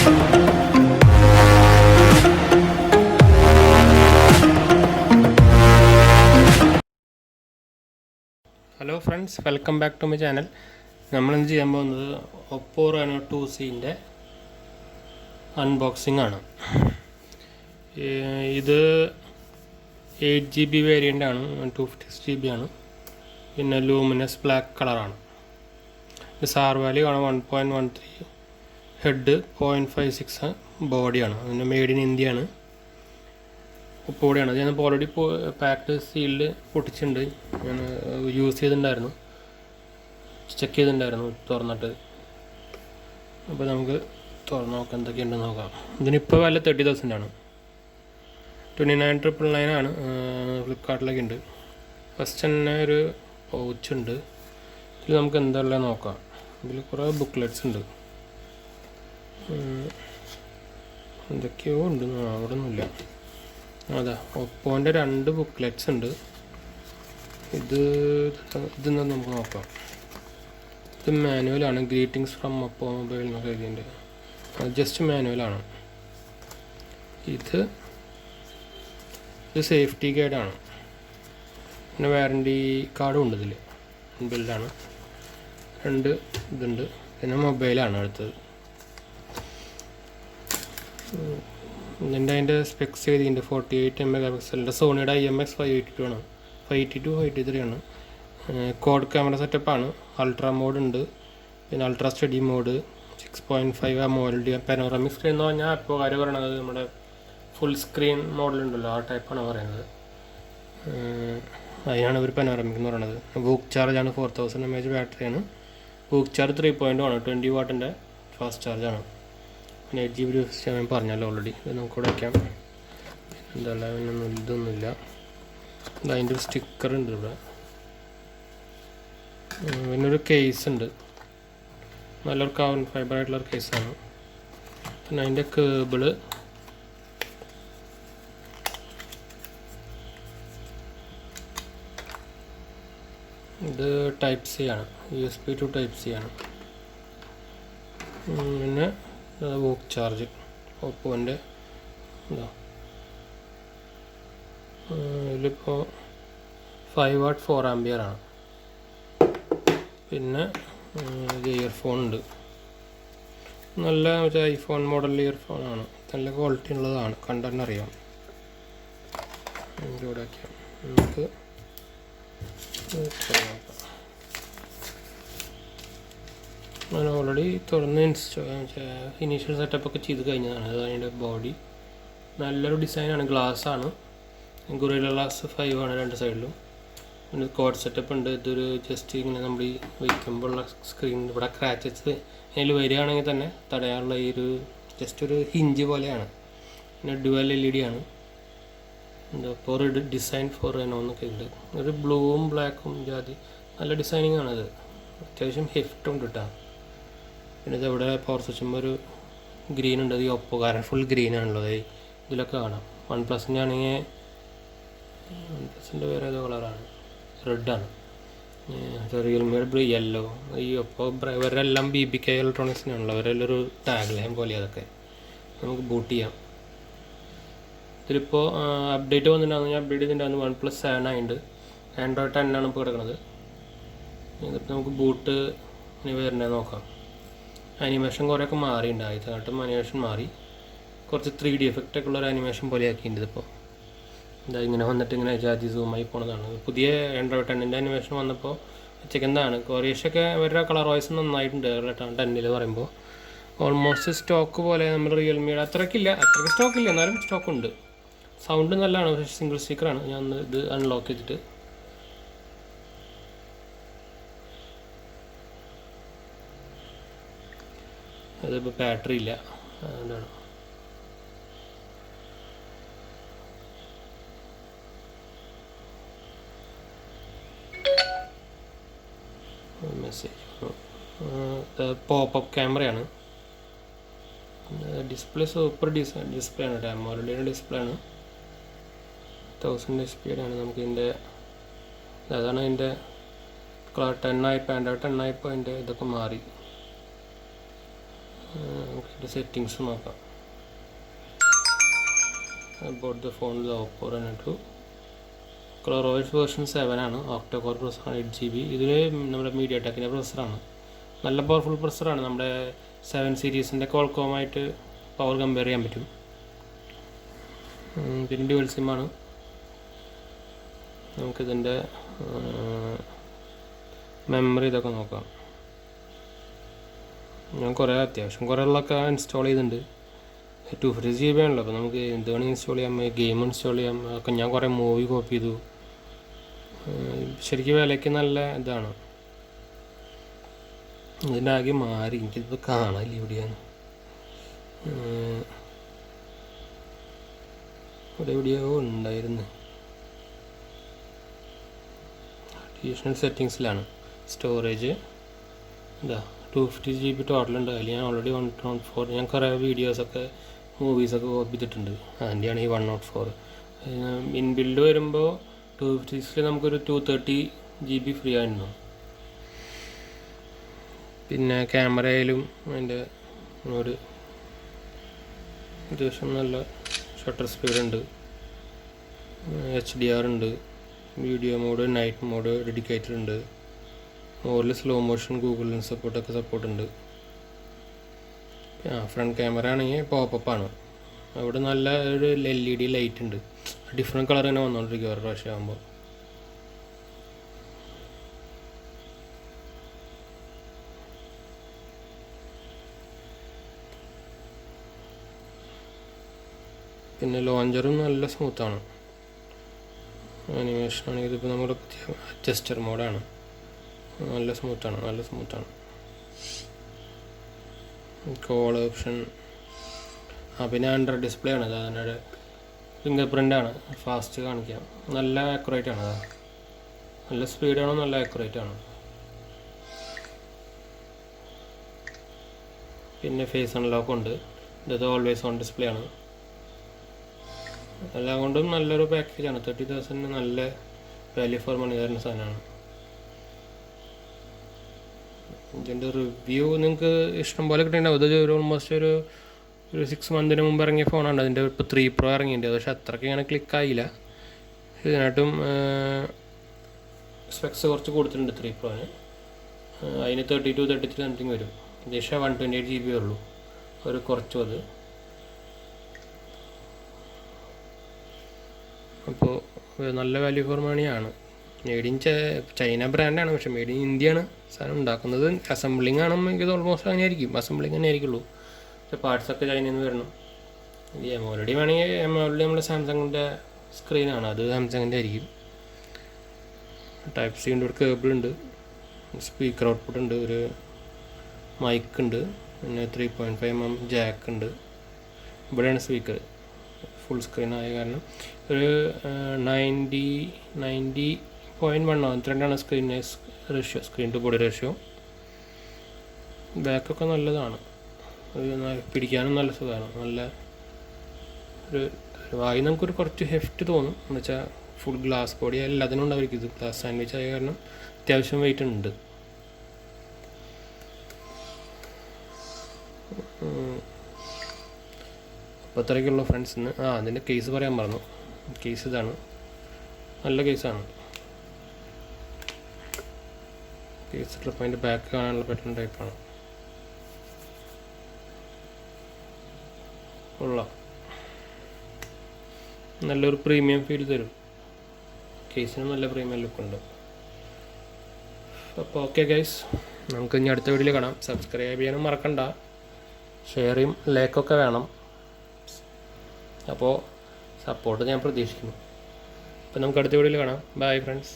Hello friends, welcome back to my channel. നമ്മളിന്ന് ചെയ്യാൻ പോകുന്നത് OPPO RENO 2Cൻ്റെ അൺബോക്സിംഗ് ആണ്. ഇത് 8GB വേരിയൻ്റ് ആണ്, 256GB ആണ്. പിന്നെ ലൂമിനസ് ബ്ലാക്ക് കളറാണ്. ഇത് സാർ വാല്യൂ ആണ് 1.13, ഹെഡ് 0.56, ബോഡിയാണ്. പിന്നെ മെയ്ഡ് ഇൻ ഇന്ത്യ ആണ്. ഒപ്പോടെയാണ്. ഞാനിപ്പോൾ ഓൾറെഡി പാക്ഡ് സീലിൽ പൊട്ടിച്ചിട്ടുണ്ട്. ഞാൻ യൂസ് ചെയ്തിട്ടുണ്ടായിരുന്നു, ചെക്ക് ചെയ്തിട്ടുണ്ടായിരുന്നു തുറന്നിട്ട്. അപ്പോൾ നമുക്ക് തുറന്ന് നോക്കാം എന്തൊക്കെയുണ്ടെന്ന് നോക്കാം. ഇതിനിപ്പോൾ വില 30,000 ആണ്. 29,999 ആണ്. ഫ്ലിപ്കാർട്ടിലൊക്കെ ഉണ്ട്. ഫസ്റ്റ് തന്നെ ഒരു പൗച്ചുണ്ട്. ഇതിൽ നമുക്ക് എന്തെല്ലാം നോക്കാം. ഇതിൽ കുറേ ബുക്ക്ലെറ്റ്സ് ഉണ്ട്. എന്തൊക്കെയോ ഉണ്ട്, അവിടെ ഒന്നുമില്ല. അതാ ഒപ്പോൻ്റെ 2 ബുക്ക്ലെറ്റ്സ് ഉണ്ട്. ഇതെന്താ നമുക്ക് നോക്കാം. ഇത് മാനുവലാണ്. ഗ്രീറ്റിംഗ്സ് ഫ്രം OPPO മൊബൈൽ എന്നൊക്കെ എഴുതിയിട്ടുണ്ട്. ജസ്റ്റ് മാനുവലാണ്. ഇത് സേഫ്റ്റി ഗൈഡാണ്. പിന്നെ വാറണ്ടി കാർഡും ഉണ്ട് ഇതിൽ, ഇൻബിൽഡാണ്. 2 ഇതുണ്ട്. പിന്നെ മൊബൈലാണ് അടുത്തത്. അതിൻ്റെ സ്പെക്സ് എഴുതിയിട്ടുണ്ട്. 48 MP സോണിയുടെ IMX 582 ആണ്. 582, 583 ആണ്. ക്വാഡ് ക്യാമറ സെറ്റപ്പാണ്. അൾട്രാ മോഡ് ഉണ്ട്. പിന്നെ ultra steady mode, 6.5 AMOLED panoramic screen എന്ന് പറഞ്ഞാൽ ഇപ്പോൾ കാര്യം പറയണത് നമ്മുടെ ഫുൾ സ്ക്രീൻ മോഡലുണ്ടല്ലോ, ആ ടൈപ്പാണ് പറയുന്നത്. അതിനാണ് ഒരു പാനോറാമിക് എന്ന് പറയുന്നത്. വൂക്ക് ചാർജാണ്. 4000 mAh ബാറ്ററിയാണ്. വൂക്ക് ചാർജ് 3.0 ആണ്. 20 വാട്ടിൻ്റെ ഫാസ്റ്റ് ചാർജാണ്. പിന്നെ 8GB ഞാൻ പറഞ്ഞല്ലോ ഓൾറെഡി. ഇത് നമുക്കിവിടെ വയ്ക്കാം. എന്തല്ല പിന്നെ ഇതൊന്നുമില്ല. അതിൻ്റെ ഒരു സ്റ്റിക്കർ ഉണ്ട് ഇവിടെ. പിന്നെ ഒരു കേസ് ഉണ്ട്. നല്ലൊരു കാർബൺ ഫൈബർ ആയിട്ടുള്ളൊരു കേസാണ്. പിന്നെ അതിൻ്റെ കേബിള്, ഇത് ടൈപ്പ് സി ആണ്. USB to ടൈപ്പ് സി ആണ്. പിന്നെ വോക്ക് ചാർജ് ഒപ്പോൻ്റെ ഇതാ. ഇതിലിപ്പോൾ 5 വാട്ട് 4 ആംപിയർ ആണ്. പിന്നെ ഇത് ഇയർഫോൺ ഉണ്ട്. നല്ല മറ്റേ ഐഫോൺ മോഡൽ ഇയർഫോണാണ്. നല്ല ക്വാളിറ്റി ഉള്ളതാണ്, കണ്ടെന്ന് അറിയാം. ഇവിടെ വയ്ക്കാം. നമുക്ക് ഞാൻ ഓൾറെഡി തുറന്ന് ഇനീഷ്യൽ സെറ്റപ്പൊക്കെ ചെയ്ത് കഴിഞ്ഞതാണ്. അത് അതിൻ്റെ ബോഡി നല്ലൊരു ഡിസൈനാണ്. ഗ്ലാസ്സാണ്. ഗൊറില്ല ഗ്ലാസ് 5 ആണ് 2 സൈഡിലും. പിന്നെ കോഡ് സെറ്റപ്പ് ഉണ്ട്. ഇതൊരു ജസ്റ്റ് ഇങ്ങനെ നമ്മൾ ഈ വയ്ക്കുമ്പോഴുള്ള സ്ക്രീൻ ഇവിടെ ക്രാച്ചസ് അതിൽ വരികയാണെങ്കിൽ തന്നെ തടയാനുള്ള ഈ ഒരു ജസ്റ്റ് ഒരു ഹിഞ്ച് പോലെയാണ്. പിന്നെ ഡ്യുവൽ LED ആണ്. എന്താ ഇപ്പോൾ ഡിസൈൻ ഫോർ റെനോ എന്നൊക്കെ ഉണ്ട്. ഒരു ബ്ലൂവും ബ്ലാക്കും ജാതി നല്ല ഡിസൈനിങ് ആണത്. അത്യാവശ്യം ഹെഫ്റ്റും ഉണ്ട് കേട്ടോ. പിന്നെ ഇതെവിടെ പവർ സ്വിച്ചുമ്പോൾ ഒരു ഗ്രീൻ ഉണ്ട്. അത് ഈ ഒപ്പോ കാരണം ഫുൾ ഗ്രീൻ ആണുള്ളത്. ഇതിലൊക്കെ കാണാം. OnePlusൻ്റെ ആണെങ്കിൽ OnePlusൻ്റെ വേറെ ഏതോ കളറാണ്, റെഡാണ്. റിയൽമിയുടെ യെല്ലോ. ഈ ഒപ്പോ ഇവരെല്ലാം BBK ഇലക്ട്രോണിക്സിനാണല്ലോ. അവരെല്ലാം ഒരു ടാഗ് ലൈൻ പോലെ. അതൊക്കെ നമുക്ക് ബൂട്ട് ചെയ്യാം. ഇതിലിപ്പോൾ അപ്ഡേറ്റ് വന്നിട്ടുണ്ടാകുന്ന അപ്ഡേറ്റ് ചെയ്തിട്ടുണ്ടാകുന്ന OnePlus 7 ആയിട്ടുണ്ട്. Android 10 ആണ് ഇപ്പോൾ കിടക്കുന്നത്. ഇതിപ്പോൾ നമുക്ക് ബൂട്ട് ഇനി വരുന്നത് നോക്കാം. ആനിമേഷൻ കുറേയൊക്കെ മാറിയിട്ടുണ്ട്. ആദ്യമായിട്ടും ആനിമേഷൻ മാറി. കുറച്ച് 3D എഫക്റ്റൊക്കെ ഉള്ളൊരു ആനിമേഷൻ പോലെ ആക്കിയിട്ടുണ്ട്. ഇതിപ്പോൾ എന്താ ഇങ്ങനെ വന്നിട്ട് ഇങ്ങനെ ജാതി സൂമായി പോണതാണ്. പുതിയ Android 10ൻ്റെ ആനിമേഷൻ വന്നപ്പോൾ ചെക്കുന്നതാണ്. കുറേശ്ശൊക്കെ അവരുടെ കളർ വോയിസ് നന്നായിട്ടുണ്ട്. 10ൽ പറയുമ്പോൾ ഓൾമോസ്റ്റ് സ്റ്റോക്ക് പോലെ നമ്മൾ റിയൽമിയുടെ അത്രയ്ക്ക് സ്റ്റോക്കില്ല, എന്നാലും സ്റ്റോക്കുണ്ട്. സൗണ്ട് നല്ലതാണ്. പക്ഷേ സിംഗിൾ സ്പീക്കറാണ്. ഞാൻ ഇത് അൺലോക്ക് ചെയ്തിട്ട് അതിപ്പോൾ ബാറ്ററി ഇല്ല, അതുകൊണ്ടാണ്. മെസ്സേജ് പോപ്പപ്പ് ക്യാമറയാണ്. ഡിസ്പ്ലേ സൂപ്പർ ഡിസ്പ്ലേ ആണ് കേട്ടോ. AMOLED ഡിസ്പ്ലേ ആണ്. 1000 HP ആണ്. നമുക്ക് ഇതിൻ്റെ അതാണ് ഇതിൻ്റെ കളർ. 10 ആയപ്പോൾ Android 10 ആയപ്പോൾ അതിൻ്റെ ഇതൊക്കെ മാറി. സെറ്റിങ്സ് നോക്കാം. about the phone the OPPO RENO 2 ColorOS version 7 ആണ്. ഒക്ടോ കോർ പ്രൊസസ്സറാണ്, 8GB. ഇതിൽ നമ്മുടെ മീഡിയടെക്കിൻ്റെ പ്രൊസസ്സറാണ്. നല്ല പവർഫുൾ പ്രൊസസ്സറാണ്. നമ്മുടെ 7 സീരീസിൻ്റെ കോൾകോമായിട്ട് പവർ കമ്പയർ ചെയ്യാൻ പറ്റും. പിന്നെ ഡ്യുവൽ സിമ്മാണ്. നമുക്കിതിൻ്റെ മെമ്മറി ഇതൊക്കെ നോക്കാം. ഞാൻ അത്യാവശ്യം കുറേ ഉള്ളതൊക്കെ ഇൻസ്റ്റാൾ ചെയ്തിട്ടുണ്ട്. 250GB ആണല്ലോ, അപ്പോൾ നമുക്ക് എന്ത് വേണമെങ്കിൽ ഇൻസ്റ്റാൾ ചെയ്യാം, ഗെയിം ഇൻസ്റ്റാൾ ചെയ്യാം. ഒക്കെ ഞാൻ കുറേ മൂവി കോപ്പി ചെയ്തു. ശരിക്കും വിലയ്ക്ക് നല്ല ഇതാണ്. ഇതിൻ്റെ ആകെ മാറി, എനിക്കിത് കാണാനില്ല എവിടെയാണ്. ഇവിടെ എവിടെയോ ഉണ്ടായിരുന്നു. അഡീഷണൽ സെറ്റിങ്സിലാണ്. സ്റ്റോറേജ് ഇതാ 250GB ടോട്ടലുണ്ട്. അതിൽ ഞാൻ ഓൾറെഡി 104 ഞാൻ കുറേ വീഡിയോസൊക്കെ മൂവീസൊക്കെ കോപ്പി ചെയ്തിട്ടുണ്ട്. അതിൻ്റെയാണ് ഈ 104. ഇൻബിൽഡ് വരുമ്പോൾ 256 നമുക്കൊരു 230GB ഫ്രീ ആയിരുന്നു. പിന്നെ ക്യാമറയിലും അതിൻ്റെ ഒരു അത്യാവശ്യം നല്ല ഷട്ടർ സ്പീഡുണ്ട്, HDR ഉണ്ട്, video mode, night mode dedicated ഉണ്ട്. മോഡിൽ സ്ലോ മോഷൻ, ഗൂഗിൾ ലെൻസ് സപ്പോർട്ടുണ്ട്. ഫ്രണ്ട് ക്യാമറ ആണെങ്കിൽ പോപ്പപ്പാണ്. അവിടെ നല്ല ഒരു LED ലൈറ്റ് ഉണ്ട്. ഡിഫറെൻറ്റ് കളർ തന്നെ വന്നുകൊണ്ടിരിക്കും ഓരോ പ്രാവശ്യം ആകുമ്പോൾ. പിന്നെ ലോഞ്ചറും നല്ല സ്മൂത്താണ്. ആനിമേഷൻ ആണെങ്കിൽ ഇതിപ്പോൾ നമ്മുടെ പുതിയ അഡ്ജസ്റ്റർ മോഡാണ്. നല്ല സ്മൂത്താണ്. കോൾ ഓപ്ഷൻ, പിന്നെ അണ്ടർ ഡിസ്പ്ലേ ആണ്. അതിൻ്റെ ഫിംഗർ പ്രിൻ്റാണ്, ഫാസ്റ്റ് കാണിക്കാം. നല്ല ആക്യുറേറ്റ് ആണ്. നല്ല സ്പീഡാണ്, നല്ല ആക്യുറേറ്റ് ആണ്. പിന്നെ ഫേസ് അൺലോക്ക് ഉണ്ട്. ഇത് ഓൾവേസ് ഓൺ ഡിസ്പ്ലേ ആണ്. എല്ലാം കൊണ്ടും നല്ലൊരു പാക്കേജാണ്. 30,000 നല്ല വാല്യൂ ഫോർ മണി തരുന്ന സാധനമാണ്. ഇതിൻ്റെ റിവ്യൂ നിങ്ങൾക്ക് ഇഷ്ടം പോലെ കിട്ടിയിട്ടുണ്ടാവും. ഇത് ഓൾമോസ്റ്റ് ഒരു 6 മന്തിന് മുമ്പ് ഇറങ്ങിയ ഫോണാണ്. അതിൻ്റെ ഇപ്പോൾ 3 Pro ഇറങ്ങിയിട്ടുണ്ട്. പക്ഷേ അത്രയ്ക്ക് ഇങ്ങനെ ക്ലിക്കായില്ല. ഇതിനായിട്ടും സ്പെക്സ് കുറച്ച് കൊടുത്തിട്ടുണ്ട് 3 Proന്. അതിന് 32-33 സംതിങ് വരും. ഏകദേശം 128GB ഉള്ളൂ. ഒരു കുറച്ചും അത്. അപ്പോൾ നല്ല വാല്യൂ ഫോർ മണിയാണ്. മെയ്ഡ് ഇൻ ചൈന ബ്രാൻഡാണ്, പക്ഷേ മെയ്ഡ് ഇൻ ഇന്ത്യയാണ് സാധനം ഉണ്ടാക്കുന്നത്. അസംബ്ലിംഗ് ആണെങ്കിൽ ഇത് ഓൾമോസ്റ്റ് അങ്ങനെ ആയിരിക്കും. അസംബ്ലിംഗ് തന്നെ ആയിരിക്കുള്ളൂ. പക്ഷേ പാർട്സൊക്കെ ചൈനയിൽ നിന്ന് വരണം. ഈ എമോലഡി വേണമെങ്കിൽ എമോലഡി നമ്മുടെ സാംസങ്ങിൻ്റെ സ്ക്രീനാണ്, അത് സാംസങ്ങിൻ്റെ ആയിരിക്കും. ടൈപ്പ് സി ഉണ്ട്, ഒരു കേബിൾ ഉണ്ട്, സ്പീക്കർ ഔട്ട്പുട്ട് ഉണ്ട്, ഒരു മൈക്ക് ഉണ്ട്, പിന്നെ 3.5mm ജാക്ക് ഉണ്ട്. ഇവിടെയാണ് സ്പീക്കർ. ഫുൾ സ്ക്രീൻ ആയ കാരണം ഒരു 90.1 ratio, screen to body ratio. ബാക്കൊക്കെ നല്ലതാണ്. പിടിക്കാനും നല്ല സുഖമാണ്. നല്ല ഒരു വായി നമുക്കൊരു കുറച്ച് ഹെഫ്റ്റ് തോന്നും. എന്ന് വെച്ചാൽ ഫുൾ ഗ്ലാസ് ബോഡി എല്ലാത്തിനും ഉണ്ടായിരിക്കും. ഇത് ഗ്ലാസ് സാൻഡ്വിച്ച് ആയ കാരണം അത്യാവശ്യം വെയിറ്റ് ഉണ്ട്. അപ്പോൾ അത്രയ്ക്കുള്ള ഫ്രണ്ട്സിന്. അതിൻ്റെ കേസ് പറയാൻ പറഞ്ഞു. കേസ് ഇതാണ്, നല്ല കേസാണ്. കേസ് ട്രിപ്പ് അതിൻ്റെ ബാക്ക് കാണാനുള്ള പറ്റുന്ന ടൈപ്പാണ്. കൊള്ളാം, നല്ലൊരു പ്രീമിയം ഫീൽ തരും. കേസിന് നല്ല പ്രീമിയം ലുക്കുണ്ട്. അപ്പോൾ ഓക്കെ ഗൈസ്, നമുക്ക് ഇനി അടുത്ത വീഡിയോയിൽ കാണാം. സബ്സ്ക്രൈബ് ചെയ്യാനും മറക്കണ്ട, ഷെയറും ലൈക്കൊക്കെ വേണം. അപ്പോൾ സപ്പോർട്ട് ഞാൻ പ്രതീക്ഷിക്കുന്നു. അപ്പോൾ നമുക്ക് അടുത്ത വീഡിയോയിൽ കാണാം. Bye friends.